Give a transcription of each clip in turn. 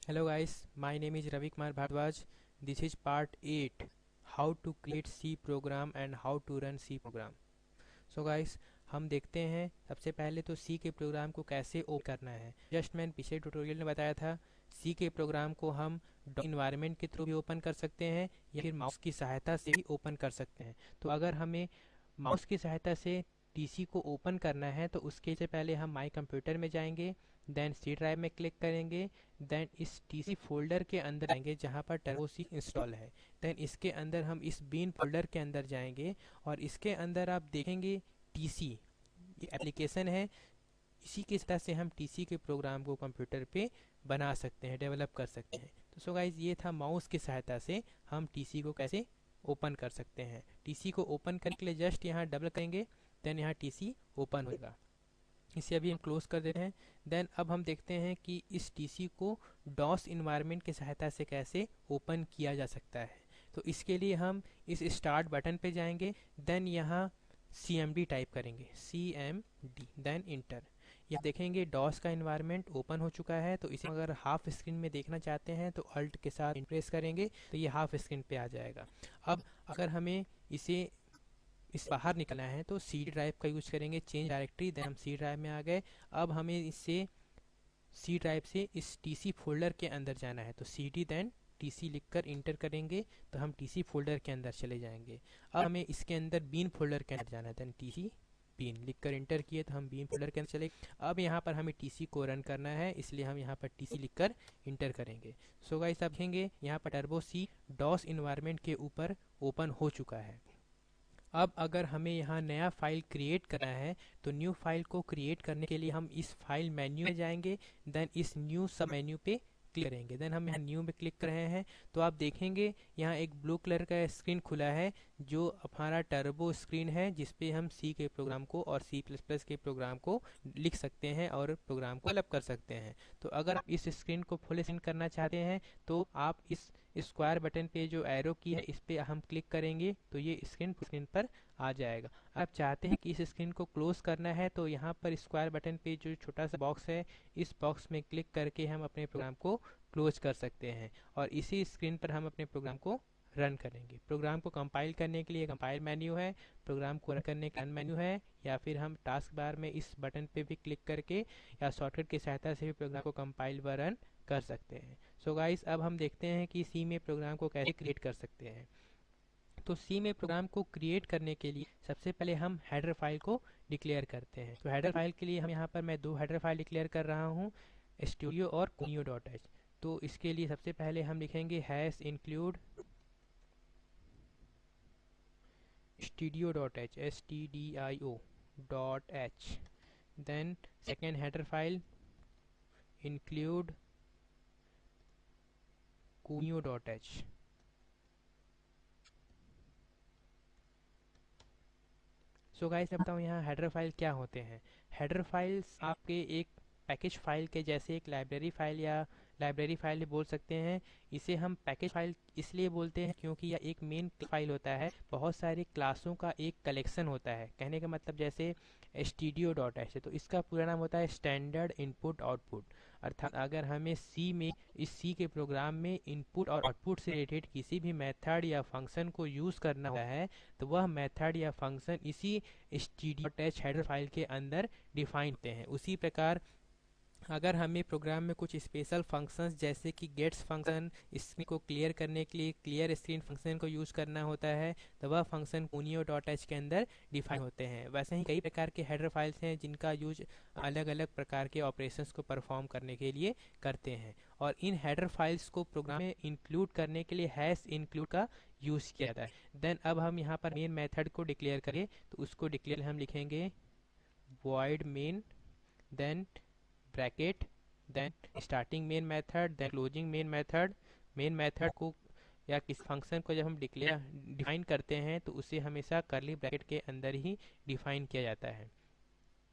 Hello guys, my name is Ravi Kumar Bhardwaj. This is part 8, how to create C program and how to run C program. So guys, हम देखते हैं सबसे पहले तो C के programme को कैसे ओपन करना है। जस्ट मैंने पिछले ट्यूटोरियल में बताया था C के प्रोग्राम को हम इन्वायरमेंट के थ्रू भी ओपन कर सकते हैं या फिर माउस की सहायता से भी ओपन कर सकते हैं। तो अगर हमें माउस की सहायता से टीसी को ओपन करना है तो उसके से पहले हम माई कंप्यूटर में जाएंगे, देन सी ड्राइव में क्लिक करेंगे, देन इस टीसी फोल्डर के अंदर आएंगे जहाँ पर टर्बो सी इंस्टॉल है। देन इसके अंदर हम इस बीन फोल्डर के अंदर जाएंगे और इसके अंदर आप देखेंगे टीसी, ये एप्लीकेशन है। इसी की तरह से हम टीसी के प्रोग्राम को कंप्यूटर पे बना सकते हैं, डेवलप कर सकते हैं। तो सो गाइज, ये था माउस की सहायता से हम टीसी को कैसे ओपन कर सकते हैं। टीसी को ओपन करने के लिए जस्ट यहाँ डबल करेंगे, देन यहाँ टीसी ओपन होगा। इसे अभी हम क्लोज कर देते हैं। देन अब हम देखते हैं कि इस टीसी को डॉस इन्वायरमेंट की सहायता से कैसे ओपन किया जा सकता है। तो इसके लिए हम इस स्टार्ट बटन पे जाएंगे, देन यहाँ CMD टाइप करेंगे, CMD, देन इंटर। यह देखेंगे डॉस का इन्वायरमेंट ओपन हो चुका है। तो इसे अगर हाफ स्क्रीन में देखना चाहते हैं तो अल्ट के साथ प्रेस करेंगे तो ये हाफ स्क्रीन पे आ जाएगा। अब अगर हमें इसे इस बाहर निकलना है तो सी ड्राइव का यूज करेंगे, चेंज डायरेक्टरी, देन हम सी ड्राइव में आ गए। अब हमें इससे सी ड्राइव से इस टीसी फोल्डर के अंदर जाना है तो CD देन टीसी लिखकर इंटर करेंगे तो हम टीसी फोल्डर के अंदर चले जाएंगे। अब हमें इसके अंदर बीन फोल्डर के अंदर जाना है, देन टीसी बीन लिखकर इंटर किए तो हम बीन फोल्डर के अंदर चले। अब यहाँ पर हमें टीसी को रन करना है, इसलिए हम यहाँ पर टीसी लिखकर इंटर करेंगे। सो गाइस, आप देखेंगे यहाँ पर टर्बो सी डॉस इन्वायरमेंट के ऊपर ओपन हो चुका है। अब अगर हमें यहाँ नया फाइल क्रिएट करना है तो न्यू फाइल को क्रिएट करने के लिए हम इस फाइल मेन्यू में जाएंगे, देन इस न्यू सब मेन्यू पे क्लिक करेंगे। देन हम यहाँ न्यू में क्लिक कर रहे हैं तो आप देखेंगे यहाँ एक ब्लू कलर का स्क्रीन खुला है जो हमारा टर्बो स्क्रीन है, जिसपे हम सी के प्रोग्राम को और C++ के प्रोग्राम को लिख सकते हैं और प्रोग्राम को डेवलप कर सकते हैं। तो अगर आप इस स्क्रीन को फुल स्क्रीन करना चाहते हैं तो आप इस स्क्वायर बटन पे जो एरो की है इस पे हम क्लिक करेंगे तो ये स्क्रीन पर आ जाएगा। आप चाहते हैं कि इस स्क्रीन को क्लोज करना है तो यहाँ पर स्क्वायर बटन पे जो छोटा सा बॉक्स है इस बॉक्स में क्लिक करके हम अपने प्रोग्राम को क्लोज कर सकते हैं और इसी स्क्रीन पर हम अपने प्रोग्राम को रन करेंगे। प्रोग्राम को कंपाइल करने के लिए कंपाइल मेन्यू है, प्रोग्राम को रन करने का रन मेन्यू है, या फिर हम टास्क बार में इस बटन पे भी क्लिक करके या शॉर्टकट की सहायता से भी प्रोग्राम को कंपाइल व रन कर सकते हैं। सो गाइस, अब हम देखते हैं कि सी में प्रोग्राम को कैसे क्रिएट कर सकते हैं। तो सी में प्रोग्राम को क्रिएट करने के लिए सबसे पहले हम हेडर फाइल को डिक्लेयर करते हैं। तो हेडर फाइल के लिए हम यहाँ पर मैं दो हेडर फाइल डिक्लेयर कर रहा हूँ, स्टूडियो और kunio.h। तो इसके लिए सबसे पहले हम लिखेंगे hash include studio.h, stdio.h। Then second header file include kunio.h। So guys, मैं बताऊँ यहाँ हेडर फाइल क्या होते हैं। हेडर फाइल्स आपके एक पैकेज फाइल के जैसे एक लाइब्रेरी फाइल या लाइब्रेरी फाइल भी बोल सकते हैं। इसे हम पैकेज फाइल इसलिए बोलते हैं क्योंकि यह एक मेन फाइल होता है, बहुत सारी क्लासों का एक कलेक्शन होता है। कहने का मतलब जैसे studio.h है तो इसका पूरा नाम होता है स्टैंडर्ड इनपुट आउटपुट। अर्थात अगर हमें सी में इस सी के प्रोग्राम में इनपुट और आउटपुट से रिलेटेड किसी भी मेथड या फंक्शन को यूज़ करना होता है तो वह मेथड या फंक्शन इसी studio.h हेडर फाइल के अंदर डिफाइन होते हैं। उसी प्रकार अगर हमें प्रोग्राम में कुछ स्पेशल फंक्शंस जैसे कि गेट्स फंक्शन स्क्रीन को क्लियर करने के लिए क्लियर स्क्रीन फंक्शन को यूज़ करना होता है तो वह फंक्शन kunio.h के अंदर डिफाइन होते हैं। वैसे ही कई प्रकार के हेडर फाइल्स हैं जिनका यूज अलग अलग प्रकार के ऑपरेशंस को परफॉर्म करने के लिए करते हैं और इन हेडर फाइल्स को प्रोग्राम में इंक्लूड करने के लिए हैश इंक्लूड का यूज़ किया जाता है। देन अब हम यहाँ पर मेन मेथड को डिक्लेयर करें तो उसको डिक्लेयर हम लिखेंगे void main, then bracket, then starting main method, then closing main method. Main method को या किस फंक्शन को जब हम डिफाइन करते हैं तो उसे हमेशा करली ब्रैकेट के अंदर ही डिफाइन किया जाता है,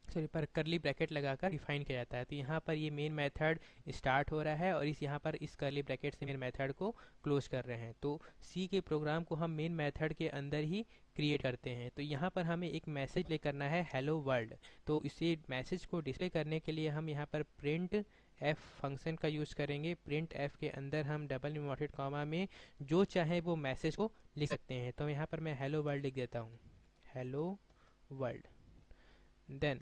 सॉरी पर करली ब्रैकेट लगाकर डिफाइन किया जाता है। तो यहाँ पर ये मेन मेथड स्टार्ट हो रहा है और इस यहाँ पर इस करली ब्रैकेट से मेन मेथड को क्लोज कर रहे हैं। तो सी के प्रोग्राम को हम मेन मेथड के अंदर ही क्रिएट करते हैं। तो यहाँ पर हमें एक मैसेज प्ले करना है हेलो वर्ल्ड। तो इसे मैसेज को डिस्प्ले करने के लिए हम यहाँ पर प्रिंट एफ फंक्शन का यूज़ करेंगे। प्रिंट एफ के अंदर हम डबल इन्वर्टेड कॉमा में जो चाहे वो मैसेज को लिख सकते हैं। तो यहाँ पर मैं हेलो वर्ल्ड लिख देता हूँ, हेलो वर्ल्ड। देन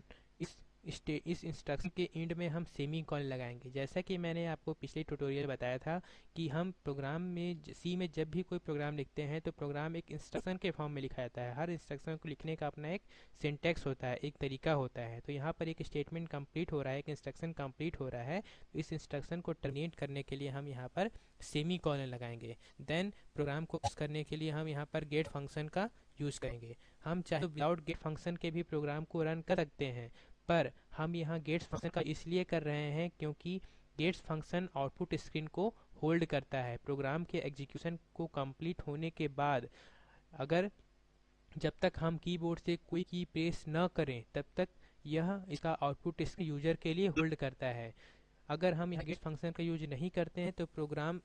इस इंस्ट्रक्शन के एंड में हम सेमी कॉलन लगाएंगे। जैसा कि मैंने आपको पिछले ट्यूटोरियल बताया था कि हम प्रोग्राम में सी में जब भी कोई प्रोग्राम लिखते हैं तो प्रोग्राम एक इंस्ट्रक्शन के फॉर्म में लिखा जाता है। हर इंस्ट्रक्शन को लिखने का अपना एक सिंटैक्स होता है, एक तरीका होता है। तो यहाँ पर एक स्टेटमेंट कंप्लीट हो रहा है, एक इंस्ट्रक्शन कंप्लीट हो रहा है, तो इस इंस्ट्रक्शन को टर्मिनेट करने के लिए हम यहाँ पर सेमी कॉलन लगाएंगे। देन प्रोग्राम को यूज़ करने के लिए हम यहाँ पर गेट फंक्शन का यूज़ करेंगे। हम चाहे विदाउट गेट फंक्शन के भी प्रोग्राम को रन कर सकते हैं, पर हम यहाँ गेट्स फंक्शन का इसलिए कर रहे हैं क्योंकि गेट्स फंक्शन आउटपुट स्क्रीन को होल्ड करता है। प्रोग्राम के एग्जीक्यूशन को कंप्लीट होने के बाद अगर जब तक हम कीबोर्ड से कोई की प्रेस न करें तब तक यह इसका आउटपुट स्क्रीन यूजर के लिए होल्ड करता है। अगर हम यहाँ गेट फंक्शन का यूज नहीं करते हैं तो प्रोग्राम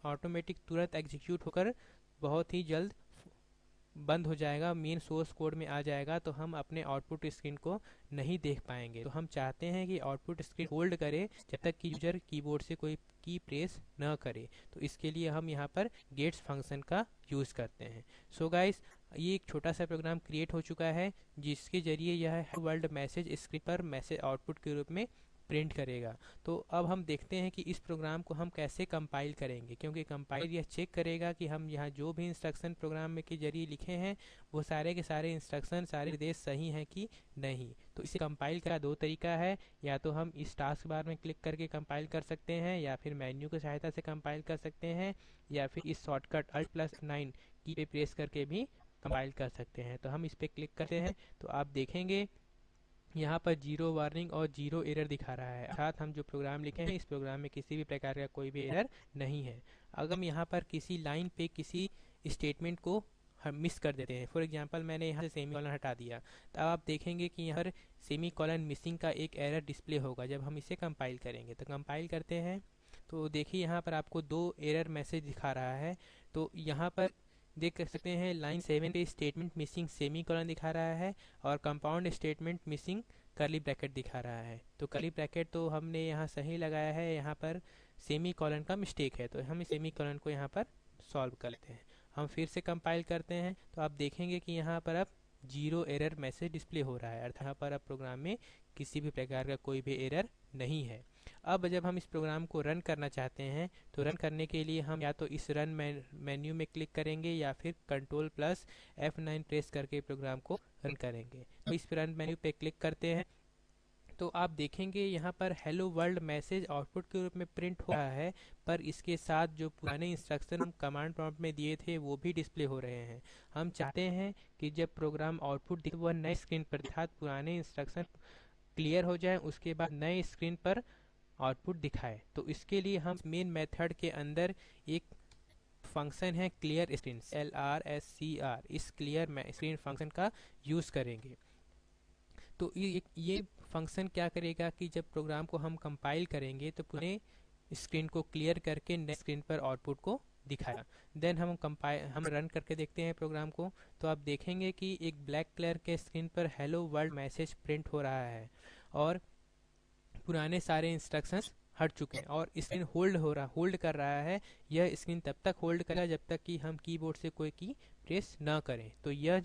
ऑटोमेटिक तुरंत एग्जीक्यूट होकर बहुत ही जल्द बंद हो जाएगा, मेन सोर्स कोड में आ जाएगा, तो हम अपने आउटपुट स्क्रीन को नहीं देख पाएंगे। तो हम चाहते हैं कि आउटपुट स्क्रीन होल्ड करे जब तक कि यूजर कीबोर्ड से कोई की प्रेस न करे। तो इसके लिए हम यहाँ पर गेट्स फंक्शन का यूज़ करते हैं। सो गाइस, ये एक छोटा सा प्रोग्राम क्रिएट हो चुका है जिसके जरिए यह वर्ल्ड मैसेज स्क्रीन पर मैसेज आउटपुट के रूप में प्रिंट करेगा। तो अब हम देखते हैं कि इस प्रोग्राम को हम कैसे कंपाइल करेंगे, क्योंकि कंपाइल यह चेक करेगा कि हम यहाँ जो भी इंस्ट्रक्शन प्रोग्राम में के जरिए लिखे हैं वो सारे के सारे इंस्ट्रक्शन, सारे निर्देश सही हैं कि नहीं। तो इसे कंपाइल का दो तरीका है, या तो हम इस टास्क बार में क्लिक करके कंपाइल कर सकते हैं, या फिर मेन्यू की सहायता से कंपाइल कर सकते हैं, या फिर इस शॉर्टकट Alt+9 की पे प्रेस करके भी कंपाइल कर सकते हैं। तो हम इस पर क्लिक करते हैं तो आप देखेंगे यहाँ पर जीरो वार्निंग और जीरो एरर दिखा रहा है, अर्थात हम जो प्रोग्राम लिखे हैं इस प्रोग्राम में किसी भी प्रकार का कोई भी एरर नहीं है। अगर हम यहाँ पर किसी लाइन पे किसी स्टेटमेंट को हम मिस कर देते हैं, फॉर एग्जांपल मैंने यहाँ से सेमी कॉलन हटा दिया, तो आप देखेंगे कि यहाँ पर सेमी कॉलन मिसिंग का एक एरर डिस्प्ले होगा जब हम इसे कंपाइल करेंगे। तो कंपाइल करते हैं तो देखिए यहाँ पर आपको दो एरर मैसेज दिखा रहा है। तो यहाँ पर देख सकते हैं लाइन 7 पे स्टेटमेंट मिसिंग सेमी कॉलन दिखा रहा है और compound statement missing curly bracket दिखा रहा है। तो कर्ली ब्रैकेट तो हमने यहाँ सही लगाया है, यहाँ पर सेमी कॉलन का मिस्टेक है, तो हम सेमी कॉलन को यहाँ पर सॉल्व कर लेते हैं। हम फिर से कंपाइल करते हैं तो आप देखेंगे कि यहाँ पर अब जीरो एरर मैसेज डिस्प्ले हो रहा है, अर्थात यहाँ पर अब प्रोग्राम में किसी भी प्रकार का कोई भी एरर नहीं है। अब जब हम इस प्रोग्राम को रन करना चाहते हैं तो रन करने के लिए हम या तो इस रन मेन्यू में क्लिक करेंगे या फिर Ctrl+F9 प्रेस करके प्रोग्राम को रन करेंगे। तो इस रन मेन्यू पे क्लिक करते हैं तो आप देखेंगे यहाँ पर हेलो वर्ल्ड मैसेज आउटपुट के रूप में प्रिंट हो रहा है, पर इसके साथ जो पुराने इंस्ट्रक्शन हम कमांड प्रॉम्प्ट में दिए थे वो भी डिस्प्ले हो रहे हैं। हम चाहते हैं कि जब प्रोग्राम आउटपुट दिखे वह नए स्क्रीन पर, अर्थात पुराने इंस्ट्रक्शन क्लियर हो जाए उसके बाद नए स्क्रीन पर आउटपुट दिखाए। तो इसके लिए हम मेन मेथड के अंदर एक फंक्शन है क्लियर स्क्रीन, LRSCR, इस क्लियर स्क्रीन फंक्शन का यूज़ करेंगे। तो ये फंक्शन क्या करेगा कि जब प्रोग्राम को हम कंपाइल करेंगे तो पुराने स्क्रीन को क्लियर करके नए स्क्रीन पर आउटपुट को दिखाया। देन हम रन करके देखते हैं प्रोग्राम को, तो आप देखेंगे कि एक ब्लैक कलर के स्क्रीन पर हेलो वर्ल्ड मैसेज प्रिंट हो रहा है और पुराने सारे इंस्ट्रक्शंस हट चुके हैं और स्क्रीन होल्ड कर रहा है। यह स्क्रीन तब तक होल्ड करेगा जब तक कि हम कीबोर्ड से कोई की प्रेस न करें। तो यह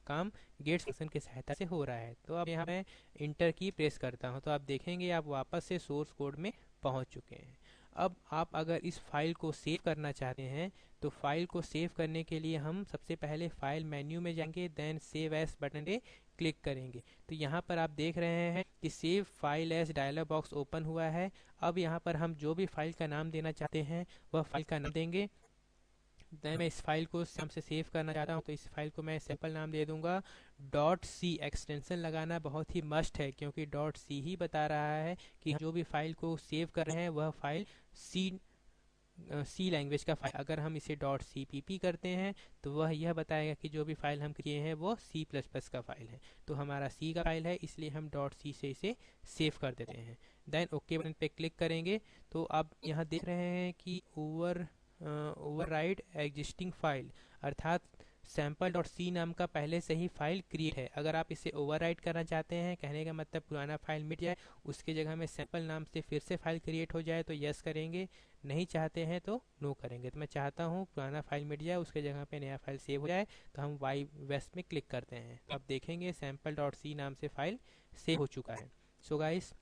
काम गेट्स फंक्शन की सहायता से हो रहा है। तो अब यहाँ मैं इंटर की प्रेस करता हूँ तो आप देखेंगे आप वापस से सोर्स कोड में पहुँच चुके हैं। अब आप अगर इस फाइल को सेव करना चाहते हैं तो फाइल को सेव करने के लिए हम सबसे पहले फाइल मेन्यू में जाएंगे, देन सेव एज बटन पे क्लिक करेंगे। तो यहाँ पर आप देख रहे हैं कि save file as dialog box open हुआ है। अब यहाँ पर हम जो भी फाइल का नाम देना चाहते हैं वह फाइल का नाम देंगे। देन मैं इस फाइल को हमसे सेव करना चाहता हूँ तो इस फाइल को मैं सिंपल नाम दे दूंगा .c। एक्सटेंशन लगाना बहुत ही मस्ट है क्योंकि .c ही बता रहा है कि जो भी फाइल को सेव कर रहे हैं वह फाइल सी लैंग्वेज का फाइल। अगर हम इसे .cpp करते हैं तो वह यह बताएगा कि जो भी फाइल हम किए हैं वो C++ का फाइल है। तो हमारा C का फाइल है इसलिए हम .c से इसे सेव कर देते हैं। देन ओके बटन पे क्लिक करेंगे तो आप यहाँ देख रहे हैं कि ओवरराइड एग्जिस्टिंग फाइल, अर्थात सैम्पल डॉट सी नाम का पहले से ही फाइल क्रिएट है। अगर आप इसे ओवरराइट करना चाहते हैं, कहने का मतलब पुराना फाइल मिट जाए, उसकी जगह में सैम्पल नाम से फिर से फाइल क्रिएट हो जाए, तो यस करेंगे। नहीं चाहते हैं तो नो करेंगे। तो मैं चाहता हूँ पुराना फाइल मिट जाए, उसके जगह पे नया फाइल सेव हो जाए, तो हम वाई वेस्ट में क्लिक करते हैं, तो आप देखेंगे सैम्पल डॉट सी नाम से फाइल सेव हो चुका है। So guys,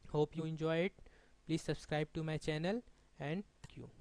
hope you enjoy it. Please subscribe to my channel and thank you.